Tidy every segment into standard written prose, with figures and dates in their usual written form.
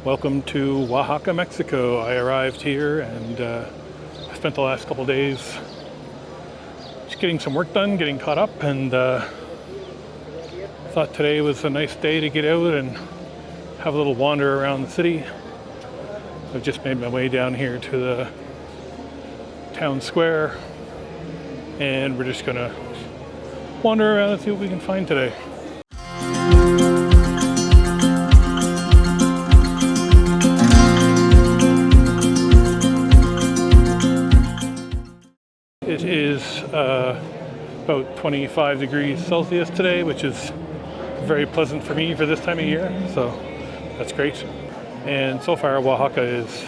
Welcome to Oaxaca, Mexico. I arrived here and I spent the last couple days just getting some work done, getting caught up, and thought today was a nice day to get out and have a little wander around the city. I've just made my way down here to the town square and we're just gonna wander around and see what we can find today. It is about 25 degrees Celsius today, which is very pleasant for me for this time of year, so that's great. And so far Oaxaca is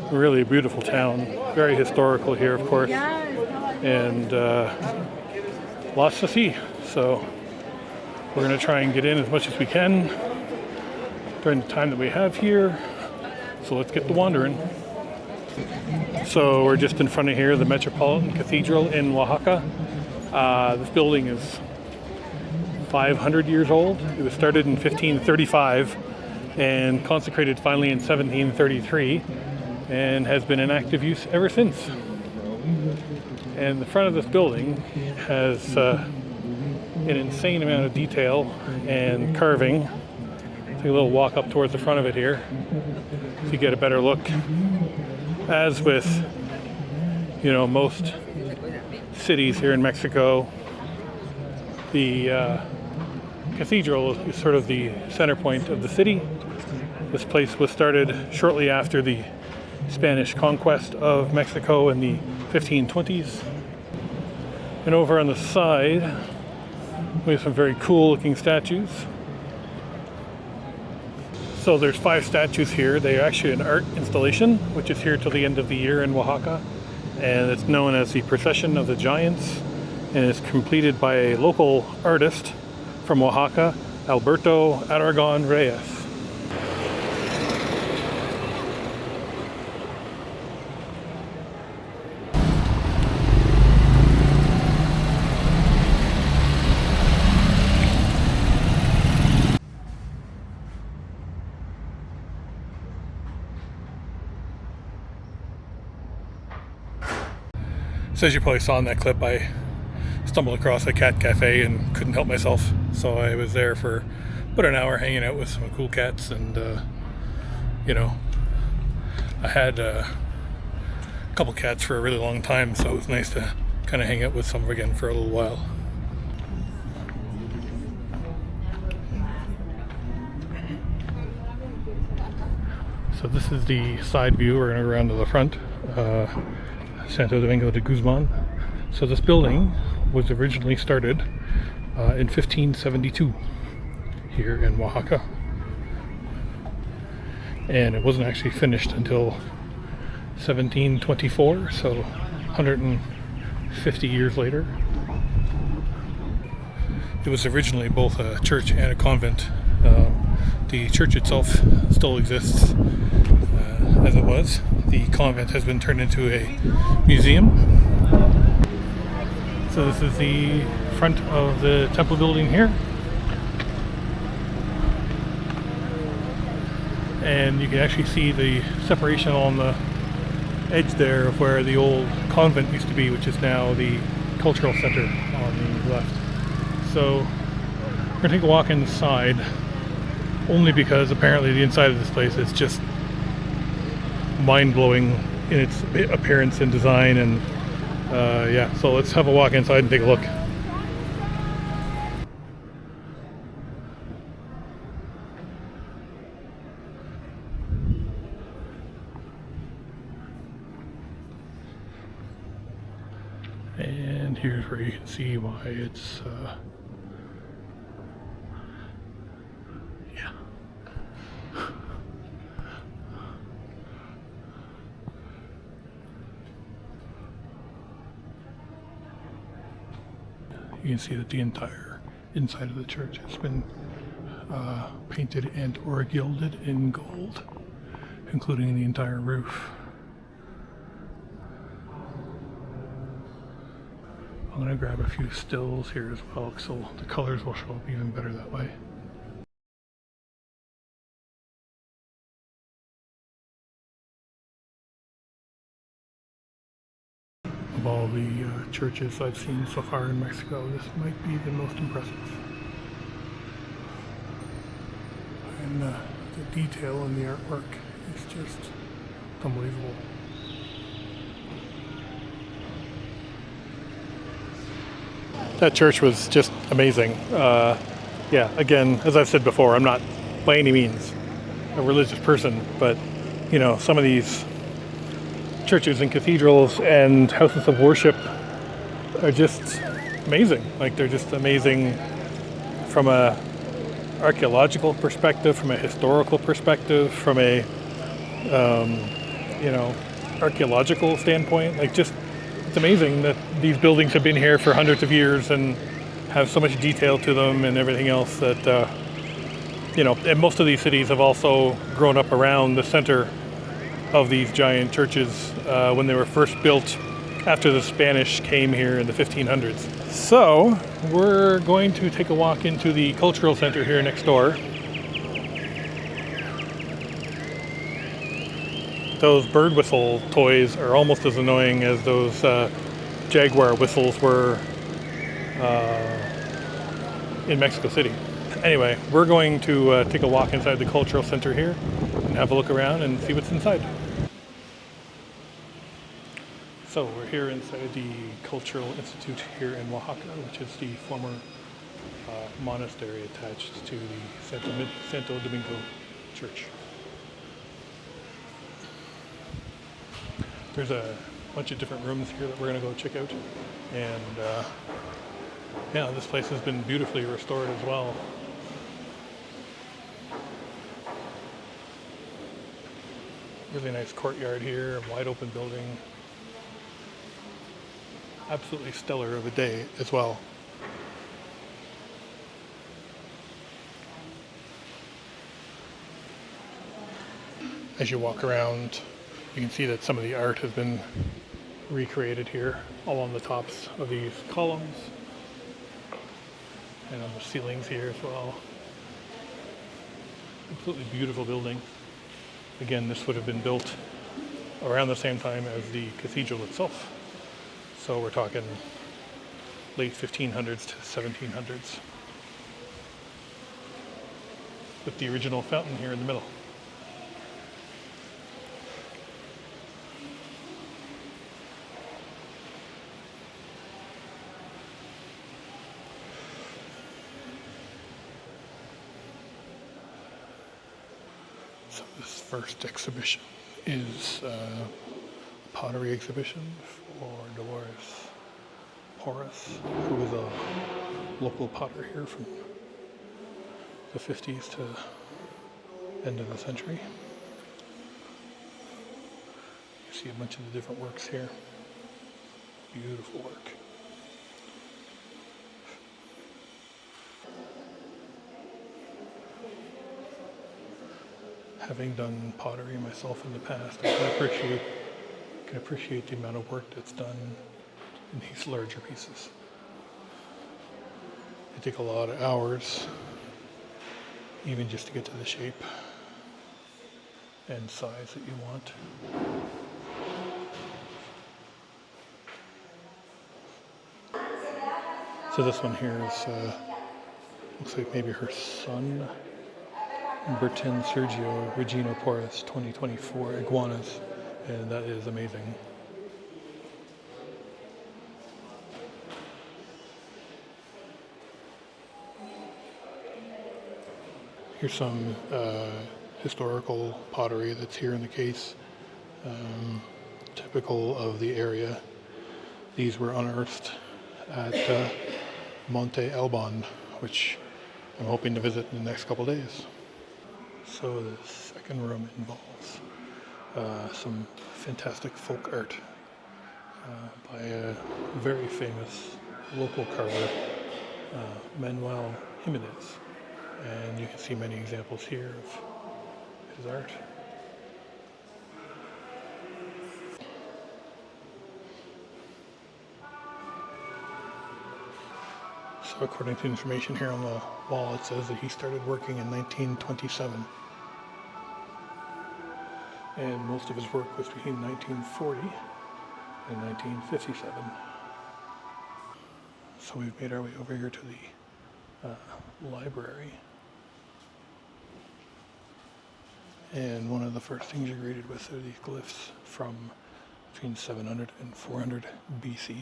a really beautiful town, very historical here of course, and lots to see. So we're going to try and get in as much as we can during the time that we have here, so let's get to wandering. So we're just in front of here, the Metropolitan Cathedral in Oaxaca. This building is 500 years old. It was started in 1535 and consecrated finally in 1733 and has been in active use ever since. And the front of this building has an insane amount of detail and carving. Take a little walk up towards the front of it here so you get a better look. As with, most cities here in Mexico, the cathedral is sort of the center point of the city. This place was started shortly after the Spanish conquest of Mexico in the 1520s. And over on the side, we have some very cool looking statues. So there's 5 statues here. They are actually an art installation, which is here till the end of the year in Oaxaca. And it's known as the Procession of the Giants. And it's completed by a local artist from Oaxaca, Alberto Aragon Reyes. So as you probably saw in that clip, I stumbled across a cat cafe and couldn't help myself. So I was there for about an hour hanging out with some cool cats, and I had a couple cats for a really long time, so it was nice to kind of hang out with some again for a little while. So this is the side view. We're going to go around to the front. Santo Domingo de Guzman. So this building was originally started in 1572 here in Oaxaca, and it wasn't actually finished until 1724, so 150 years later. It was originally both a church and a convent. The church itself still exists as it was. The convent has been turned into a museum. So this is the front of the temple building here. And you can actually see the separation on the edge there of where the old convent used to be, which is now the cultural center on the left. So we're going to take a walk inside, only because apparently the inside of this place is just mind-blowing in its appearance and design, and so let's have a walk inside and take a look. And here's where you can see why it's you can see that the entire inside of the church has been painted and or gilded in gold, including the entire roof. I'm going to grab a few stills here as well, so the colors will show up even better that way. churches I've seen so far in Mexico, this might be the most impressive. And the detail in the artwork is just unbelievable. That church was just amazing. Yeah, again, as I've said before, I'm not by any means a religious person, but you know, some of these churches and cathedrals and houses of worship are just amazing. Like, they're just amazing from a archaeological perspective, from a historical perspective, from a you know, archaeological standpoint. Like, just, it's amazing that these buildings have been here for hundreds of years and have so much detail to them and everything else that you know, and most of these cities have also grown up around the center of these giant churches when they were first built after the Spanish came here in the 1500s. So we're going to take a walk into the cultural center here next door. Those bird whistle toys are almost as annoying as those Jaguar whistles were in Mexico City. Anyway, we're going to take a walk inside the cultural center here and have a look around and see what's inside. So we're here inside the Cultural Institute here in Oaxaca, which is the former monastery attached to the Santo Domingo Church. There's a bunch of different rooms here that we're going to go check out, and yeah, this place has been beautifully restored as well. Really nice courtyard here, wide open building. Absolutely stellar of a day as well. As you walk around, you can see that some of the art has been recreated here along the tops of these columns and on the ceilings here as well. Absolutely beautiful building. Again, this would have been built around the same time as the cathedral itself. So we're talking late 1500s to 1700s. With the original fountain here in the middle. So this first exhibition is a pottery exhibition for Dolores Porras, who was a local potter here from the 50s to end of the century. You see a bunch of the different works here. Beautiful work. Having done pottery myself in the past, I can appreciate the amount of work that's done in these larger pieces. They take a lot of hours, even just to get to the shape and size that you want. So this one here is, looks like maybe her son, Bertin Sergio Regino Porras, 2024 iguanas, and that is amazing. Here's some historical pottery that's here in the case, typical of the area. These were unearthed at Monte Alban, which I'm hoping to visit in the next couple days. So the second room involves some fantastic folk art by a very famous local carver, Manuel Jimenez. And you can see many examples here of his art. So according to information here on the wall, it says that he started working in 1927. And most of his work was between 1940 and 1957. So we've made our way over here to the library. And one of the first things you're greeted with are these glyphs from between 700 and 400 BC.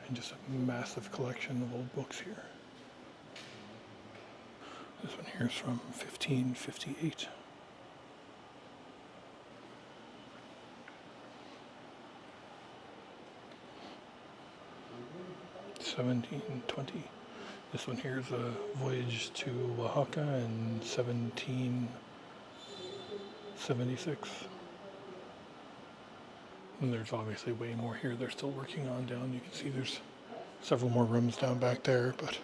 And just a massive collection of old books here. This one here is from 1558. (1720). This one here is a voyage to Oaxaca in 1776. And there's obviously way more here they're still working on down. You can see there's several more rooms down back there, but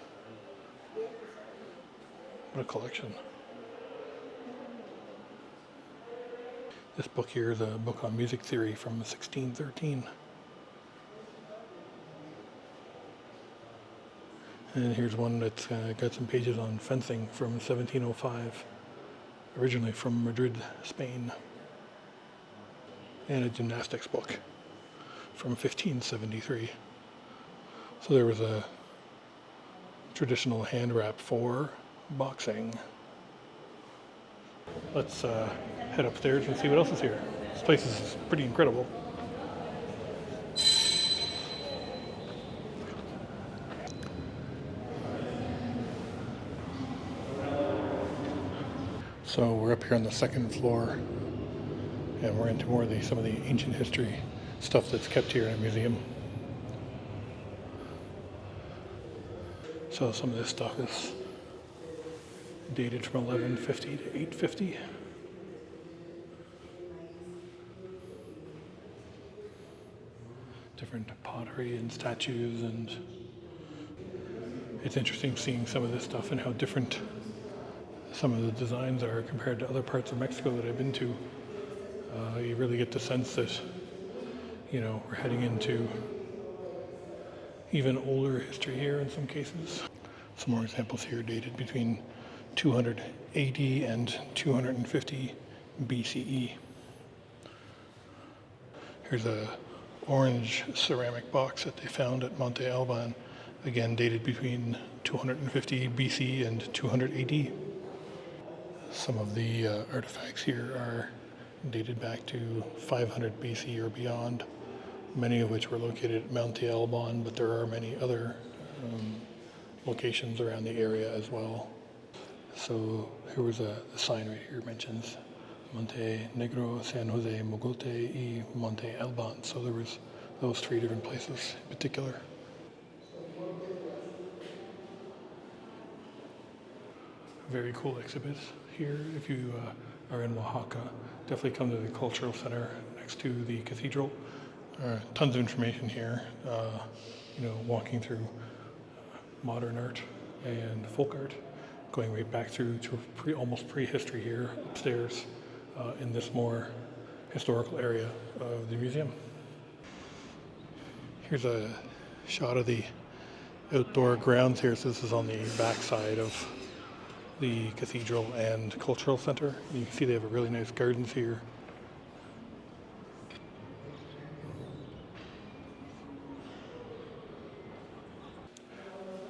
what a collection. This book here is a book on music theory from 1613. And here's one that's got some pages on fencing from 1705, originally from Madrid, Spain. And a gymnastics book from 1573. So there was a traditional hand wrap for boxing. Let's head upstairs and see what else is here. This place is pretty incredible. So we're up here on the second floor, and we're into more of some of the ancient history stuff that's kept here in a museum. So some of this stuff is dated from 1150 to 850. Different pottery and statues, and it's interesting seeing some of this stuff and how different some of the designs are compared to other parts of Mexico that I've been to. You really get the sense that, you know, we're heading into even older history here in some cases. Some more examples here dated between 200 AD and 250 BCE. Here's a orange ceramic box that they found at Monte Alban, again dated between 250 BC and 200 AD. Some of the artifacts here are dated back to 500 BC or beyond, many of which were located at Monte Alban, but there are many other locations around the area as well. So here was a sign right here mentions Monte Negro, San Jose, Mogote, y Monte Alban. So there was those three different places in particular. Very cool exhibit here. If you are in Oaxaca, definitely come to the Cultural Center next to the cathedral. Tons of information here, you know, walking through modern art and folk art, going right back through to almost prehistory here upstairs in this more historical area of the museum. Here's a shot of the outdoor grounds here. So this is on the back side of the cathedral and cultural center. You can see they have a really nice gardens here.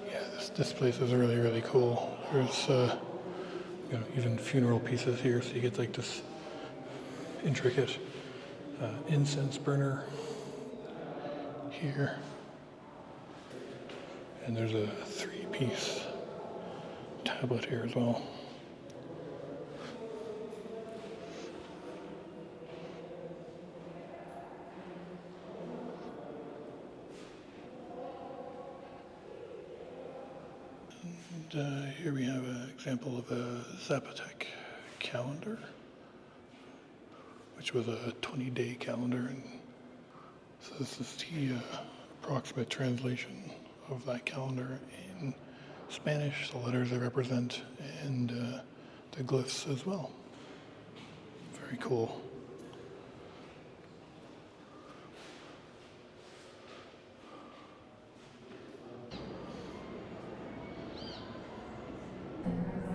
Yeah, this place is really, really cool. There's you know, even funeral pieces here, so you get like this intricate incense burner here. And there's a 3-piece tablet here as well. And here we have an example of a Zapotec calendar, which was a 20-day calendar. And so this is the approximate translation of that calendar in Spanish, the letters they represent, and the glyphs as well. Very cool.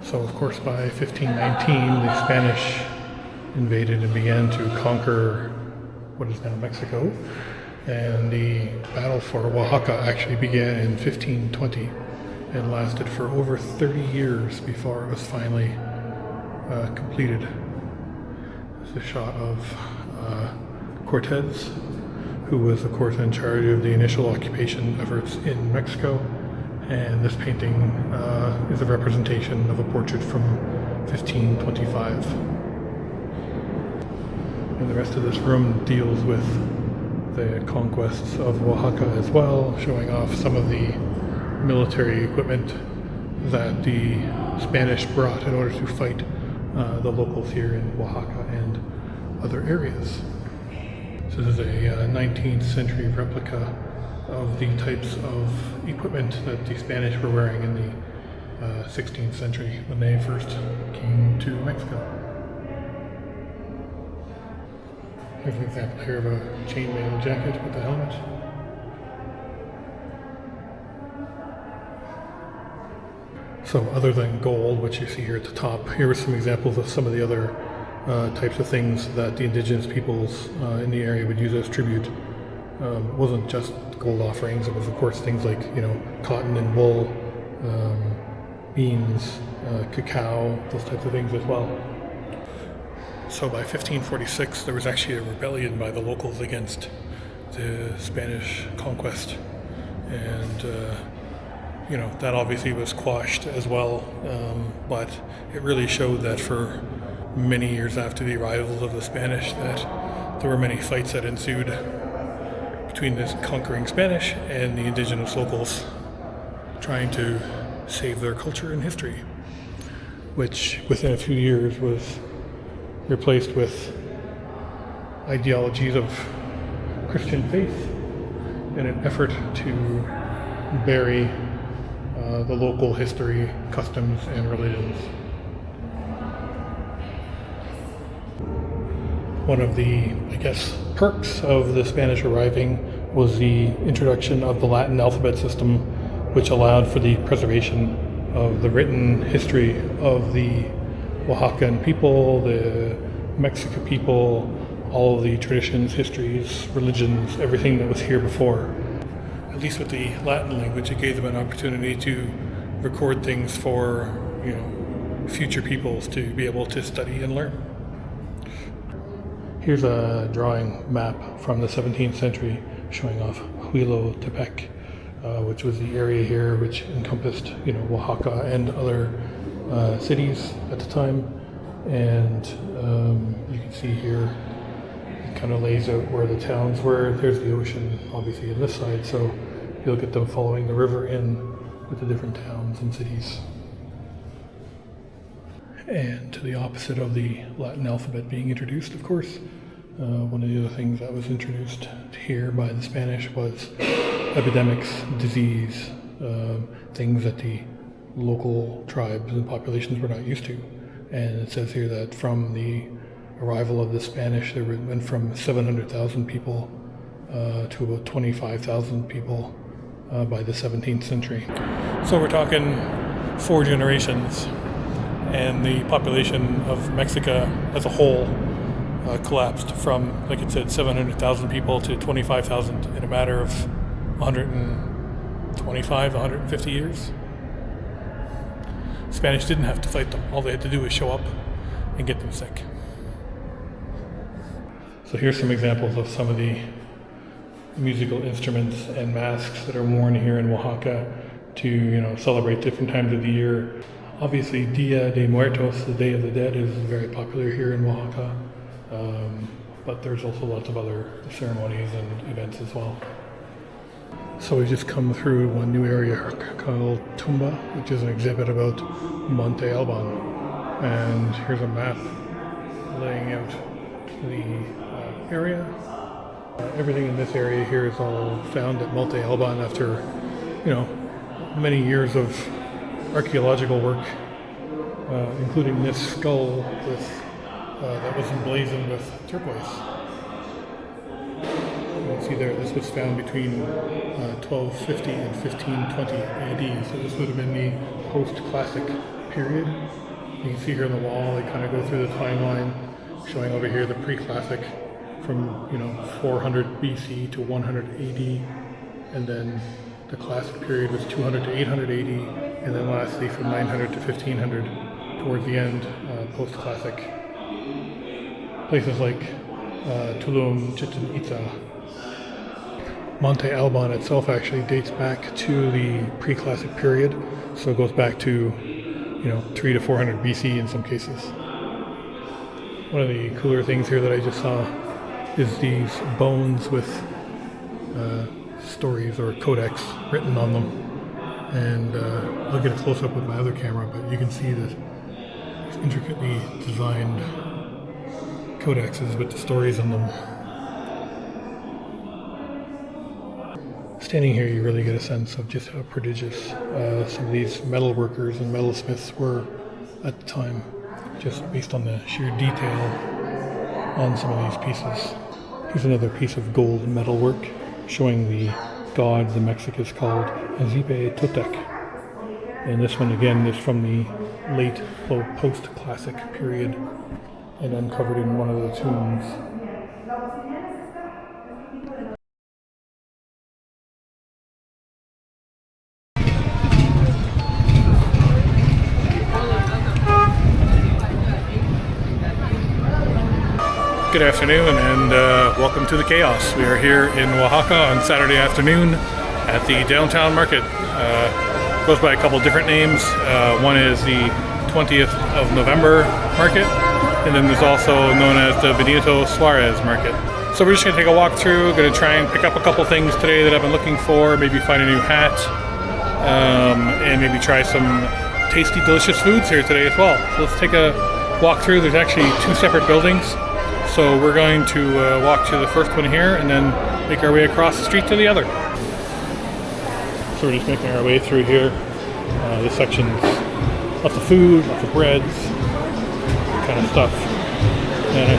So of course by 1519 the Spanish invaded and began to conquer what is now Mexico. And the battle for Oaxaca actually began in 1520 and lasted for over 30 years before it was finally completed. This is a shot of Cortez, who was, of course, in charge of the initial occupation efforts in Mexico. And this painting is a representation of a portrait from 1525. And the rest of this room deals with the conquests of Oaxaca as well, showing off some of the military equipment that the Spanish brought in order to fight the locals here in Oaxaca and other areas. So this is a 19th century replica of the types of equipment that the Spanish were wearing in the 16th century when they first came to Mexico. Here's an example here of a chainmail jacket with a helmet. So other than gold, which you see here at the top, here are some examples of some of the other types of things that the indigenous peoples in the area would use as tribute. It wasn't just gold offerings, it was of course things like, cotton and wool, beans, cacao, those types of things as well. So by 1546 there was actually a rebellion by the locals against the Spanish conquest, and that obviously was quashed as well, but it really showed that for many years after the arrival of the Spanish that there were many fights that ensued between the conquering Spanish and the indigenous locals trying to save their culture and history, which within a few years was replaced with ideologies of Christian faith in an effort to bury the local history, customs, and religions. One of the, perks of the Spanish arriving was the introduction of the Latin alphabet system, which allowed for the preservation of the written history of the Oaxacan people, the Mexican people, all of the traditions, histories, religions, everything that was here before. At least with the Latin language, it gave them an opportunity to record things for, future peoples to be able to study and learn. Here's a drawing map from the 17th century showing off Huilotepec, which was the area here which encompassed, Oaxaca and other cities at the time. And you can see here, it kind of lays out where the towns were. There's the ocean, obviously, on this side, so you'll get them following the river in with the different towns and cities. And to the opposite of the Latin alphabet being introduced, of course, one of the other things that was introduced here by the Spanish was epidemics, disease, things that the local tribes and populations were not used to. And it says here that from the arrival of the Spanish, there went from 700,000 people to about 25,000 people by the 17th century. So we're talking 4 generations, and the population of Mexico as a whole collapsed from, like it said, 700,000 people to 25,000 in a matter of 125, 150 years. Spanish didn't have to fight them. All they had to do was show up and get them sick. So here's some examples of some of the musical instruments and masks that are worn here in Oaxaca to, celebrate different times of the year. Obviously, Dia de Muertos, the Day of the Dead, is very popular here in Oaxaca, but there's also lots of other ceremonies and events as well. So we've just come through one new area called Tumba, which is an exhibit about Monte Alban. And here's a map laying out the area. Everything in this area here is all found at Monte Alban after, many years of archaeological work, including this skull that was emblazoned with turquoise. You can see there, this was found between 1250 and 1520 AD, so this would have been the post-classic period. You can see here on the wall, they kind of go through the timeline, showing over here the pre-classic from 400 BC to 100 AD, and then the classic period was 200 to 800 AD, and then lastly from 900 to 1500 towards the end, post-classic. Places like Tulum, Chichen Itza. Monte Alban itself actually dates back to the pre-classic period, so it goes back to 3 to 400 BC in some cases. One of the cooler things here that I just saw is these bones with stories or codex written on them, and I'll get a close-up with my other camera, but you can see that it's intricately designed codexes with the stories on them. Standing here, you really get a sense of just how prodigious some of these metal workers and metalsmiths were at the time, just based on the sheer detail on some of these pieces. Here's another piece of gold metalwork showing the god the Mexicans called Azipe Totec. And this one again is from the late post-classic period and uncovered in one of the tombs. Good afternoon and welcome to the chaos. We are here in Oaxaca on Saturday afternoon at the downtown market. Goes by a couple different names. One is the 20th of November market, and then there's also known as the Benito Suarez market. So we're just going to take a walk through, going to try and pick up a couple things today that I've been looking for, maybe find a new hat, and maybe try some tasty, delicious foods here today as well. So let's take a walk through. There's actually two separate buildings. So we're going to walk to the first one here and then make our way across the street to the other. So we're just making our way through here. This section's lots of food, lots of breads, kind of stuff. And I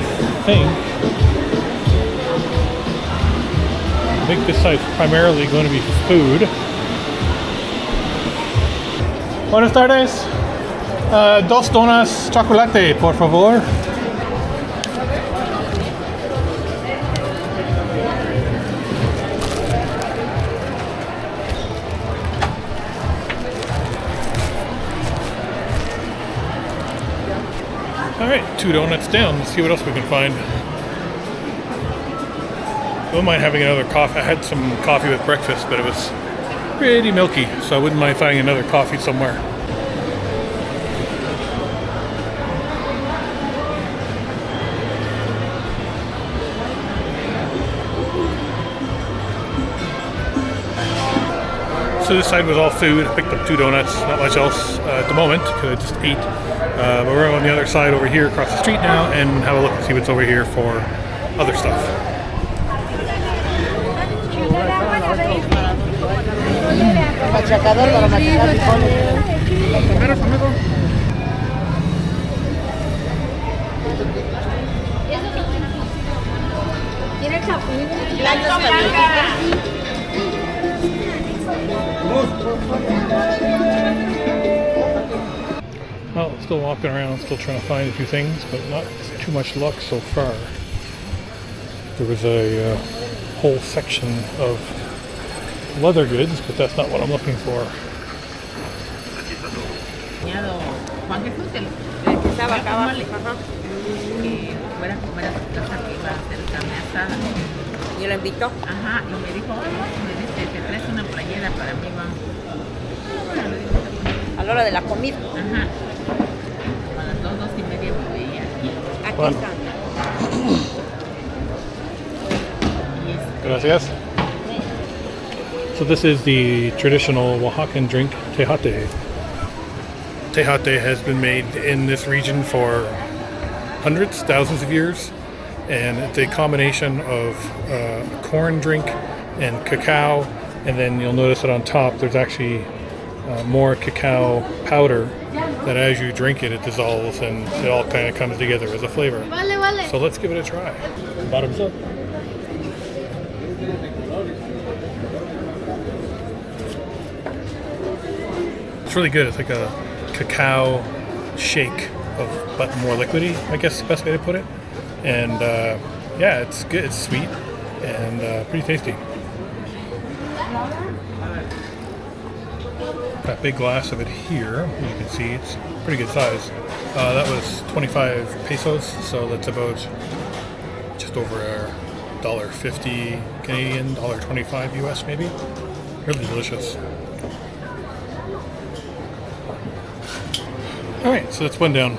think this side's primarily going to be food. Buenas tardes. Dos donas chocolate, por favor. Alright, 2 donuts down. Let's see what else we can find. I wouldn't mind having another coffee. I had some coffee with breakfast, but it was pretty milky, so I wouldn't mind finding another coffee somewhere. So this side was all food. I picked up 2 donuts, not much else at the moment because I just ate. But we're on the other side over here across the street now and have a look and see what's over here for other stuff. Well, still walking around, still trying to find a few things, but not too much luck so far. There was a whole section of leather goods, but that's not what I'm looking for. ¿Y lo invitó? Ajá, y me dijo, me dice, te traes una playera para mí, vamos. A la hora de la comida. Ajá. A las 2:30 me veía aquí. Aquí Bueno. está. Gracias. So this is the traditional Oaxacan drink, tejate. Tejate has been made in this region for hundreds, thousands of years. And it's a combination of a corn drink and cacao, and then you'll notice that on top there's actually more cacao powder that as you drink it, it dissolves and it all kind of comes together as a flavor. So let's give it a try. Bottoms up. It's really good. It's like a cacao shake, but more liquidy, I guess is the best way to put it. and yeah, it's good. It's sweet and pretty tasty. Got a big glass of it here. As you can see, it's pretty good size. That was 25 pesos, so that's about just over $1.50 Canadian, $1.25 US maybe. Really delicious. Alright, so that's one down.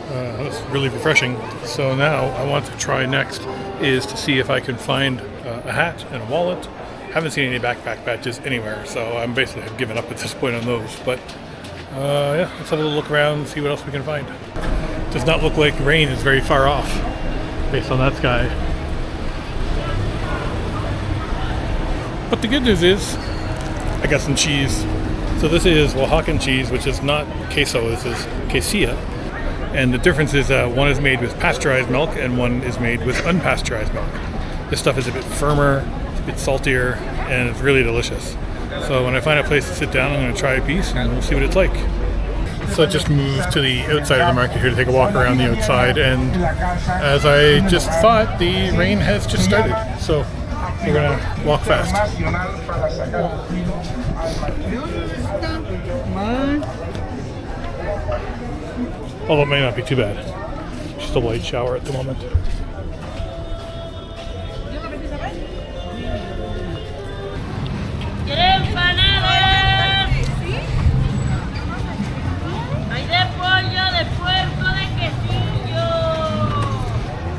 That was really refreshing. So now I want to try next is to see if I can find a hat and a wallet. Haven't seen any backpack patches anywhere, so I'm basically have given up at this point on those. But yeah, let's have a little look around and see what else we can find. Does not look like rain is very far off based on that sky. But the good news is I got some cheese. So this is Oaxacan cheese, which is not queso, this is quesilla. And the difference is one is made with pasteurized milk and one is made with unpasteurized milk. This stuff is a bit firmer, it's a bit saltier, and it's really delicious. So when I find a place to sit down, I'm going to try a piece and we'll see what it's like. So I just moved to the outside of the market here to take a walk around the outside, and as I just thought, the rain has just started. So we're going to walk fast. Although it may not be too bad. Just a light shower at the moment.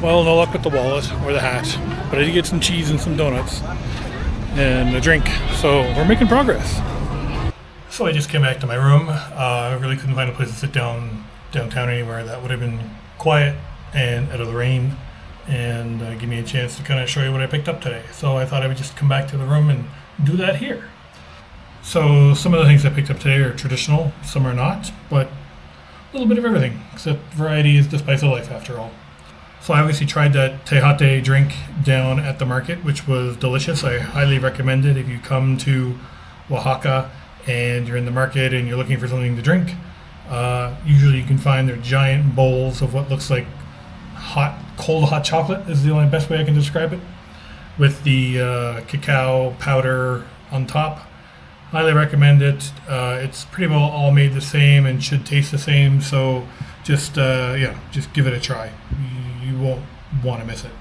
Well, no luck with the wallet or the hat, but I did get some cheese and some donuts and a drink, so we're making progress. So I just came back to my room. I really couldn't find a place to sit downtown anywhere that would have been quiet and out of the rain and give me a chance to kind of show you what I picked up today. So I thought I would just come back to the room and do that here. So some of the things I picked up today are traditional, some are not, but a little bit of everything, except variety is the spice of life after all. So I obviously tried that Tejate drink down at the market, which was delicious. I highly recommend it if you come to Oaxaca and you're in the market and you're looking for something to drink. Usually you can find their giant bowls of what looks like cold hot chocolate is the only best way I can describe it, with the cacao powder on top. Highly recommend it. It's pretty well all made the same and should taste the same, so just give it a try. You won't want to miss it.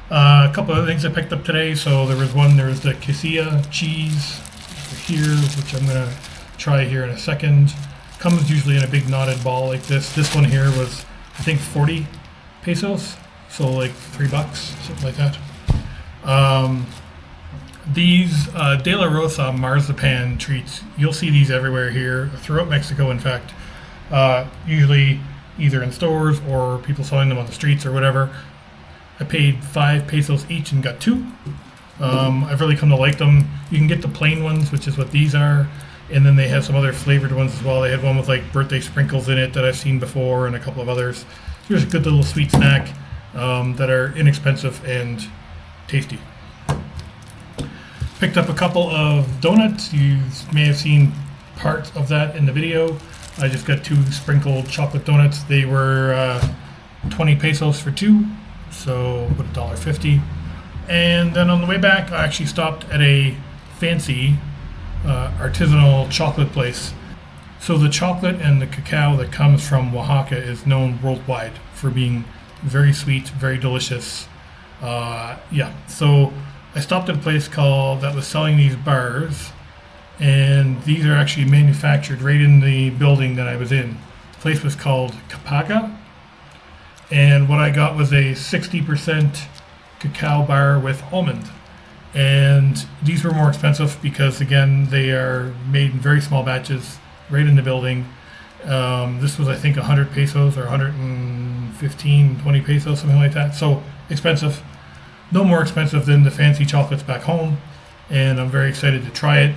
A couple of things I picked up today. So there was the quesilla cheese here, which I'm going to try here in a second. Comes usually in a big knotted ball like this. This one here was, I think, 40 pesos, so like $3, something like that. These De La Rosa marzipan treats, you'll see these everywhere here, throughout Mexico in fact. Usually either in stores or people selling them on the streets or whatever. I paid 5 pesos each and got 2. I've really come to like them. You can get the plain ones, which is what these are, and then they have some other flavored ones as well. They had one with like birthday sprinkles in it that I've seen before, and a couple of others. Here's a good little sweet snack that are inexpensive and tasty. Picked up a couple of donuts. You may have seen part of that in the video. I just got 2 sprinkled chocolate donuts. They were 20 pesos for 2, so about $1.50. And then on the way back, I actually stopped at a fancy artisanal chocolate place. So the chocolate and the cacao that comes from Oaxaca is known worldwide for being very sweet, very delicious. So I stopped at a place that was selling these bars, and these are actually manufactured right in the building that I was in. The place was called Capaga, and what I got was a 60% cacao bar with almond. And these were more expensive because, again, they are made in very small batches right in the building. This was, I think, 100 pesos or 115, 20 pesos, something like that. So expensive. No more expensive than the fancy chocolates back home, and I'm very excited to try it.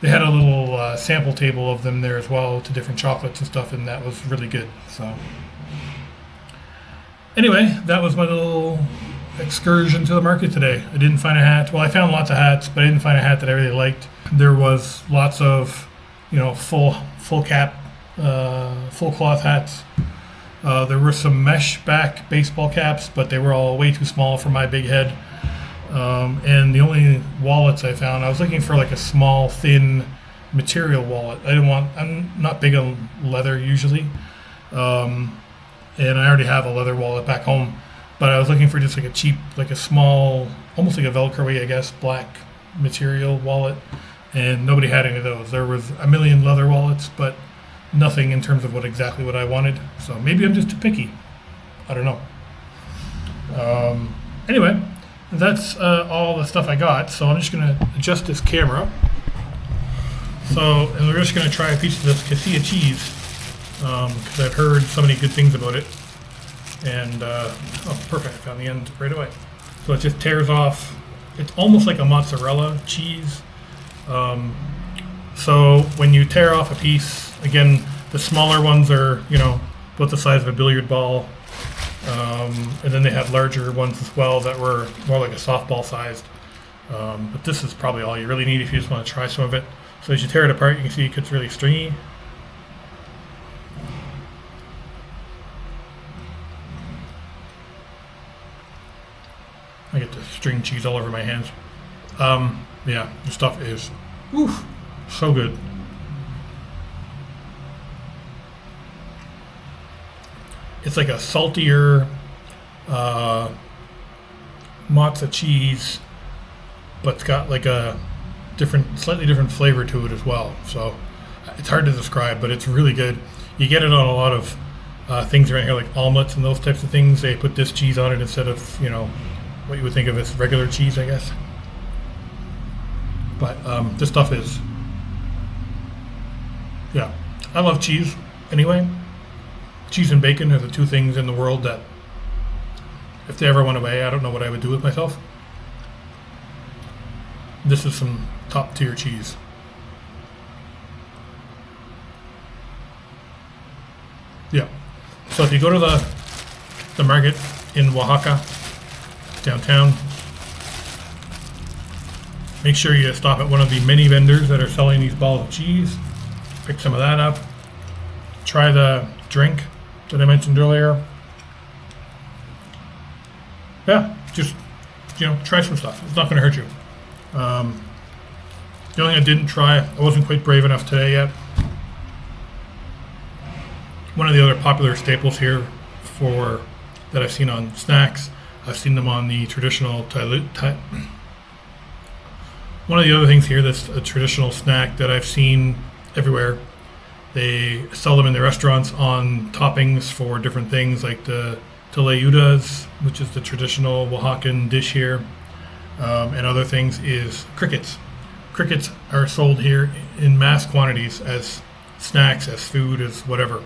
They had a little sample table of them there as well, to different chocolates and stuff, and that was really good. So anyway, that was my little excursion to the market today. I didn't find a hat. Well, I found lots of hats, but I didn't find a hat that I really liked. There was lots of, full cap, full cloth hats. There were some mesh back baseball caps, but they were all way too small for my big head. And the only wallets I found, I was looking for like a small, thin material wallet. I'm not big on leather usually. And I already have a leather wallet back home, but I was looking for just like a cheap, like a small, almost like a Velcro-y, I guess, black material wallet, and nobody had any of those. There was a million leather wallets, but nothing in terms of exactly what I wanted. So maybe I'm just too picky. I don't know. Anyway, that's all the stuff I got. So I'm just gonna adjust this camera. So, and we're just gonna try a piece of this Casilla cheese. Because I've heard so many good things about it. And, oh, perfect, I found the end right away. So it just tears off. It's almost like a mozzarella cheese. So when you tear off a piece, again, the smaller ones are, about the size of a billiard ball. And then they had larger ones as well that were more like a softball sized. But this is probably all you really need if you just want to try some of it. So as you tear it apart, you can see it gets really stringy. I get the string cheese all over my hands. Yeah, the stuff is, oof, so good. It's like a saltier mozza cheese, but it's got like a slightly different flavor to it as well. So it's hard to describe, but it's really good. You get it on a lot of things around here, like omelets and those types of things. They put this cheese on it instead of, what you would think of as regular cheese, I guess. But this stuff is, yeah, I love cheese anyway. Cheese and bacon are the two things in the world that, if they ever went away, I don't know what I would do with myself. This is some top tier cheese. Yeah. So if you go to the market in Oaxaca, downtown, make sure you stop at one of the many vendors that are selling these balls of cheese. Pick some of that up. Try the drink that I mentioned earlier. Yeah, just, try some stuff. It's not going to hurt you. The only thing I didn't try, I wasn't quite brave enough today yet. One of the other popular staples here that I've seen on snacks, I've seen them on the traditional one of the other things here that's a traditional snack that I've seen everywhere. They sell them in the restaurants on toppings for different things, like the tlayudas, which is the traditional Oaxacan dish here, and other things is crickets. Crickets are sold here in mass quantities as snacks, as food, as whatever.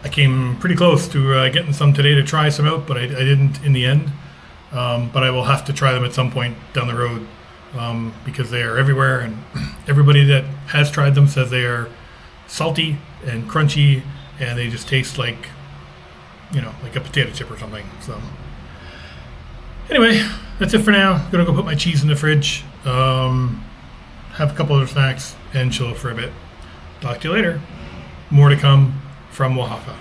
I came pretty close to getting some today to try some out, but I didn't in the end. But I will have to try them at some point down the road because they are everywhere, and everybody that has tried them says they are salty and crunchy, and they just taste like, like a potato chip or something. So anyway, that's it for now. I'm gonna go put my cheese in the fridge, have a couple other snacks, and chill for a bit. Talk to you later. More to come from Oaxaca.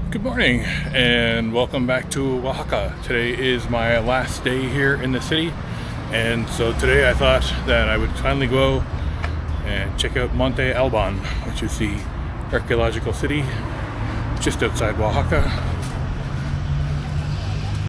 Good morning and welcome back to Oaxaca. Today is my last day here in the city, and so today I thought that I would finally go and check out Monte Alban, which is the archaeological city just outside Oaxaca.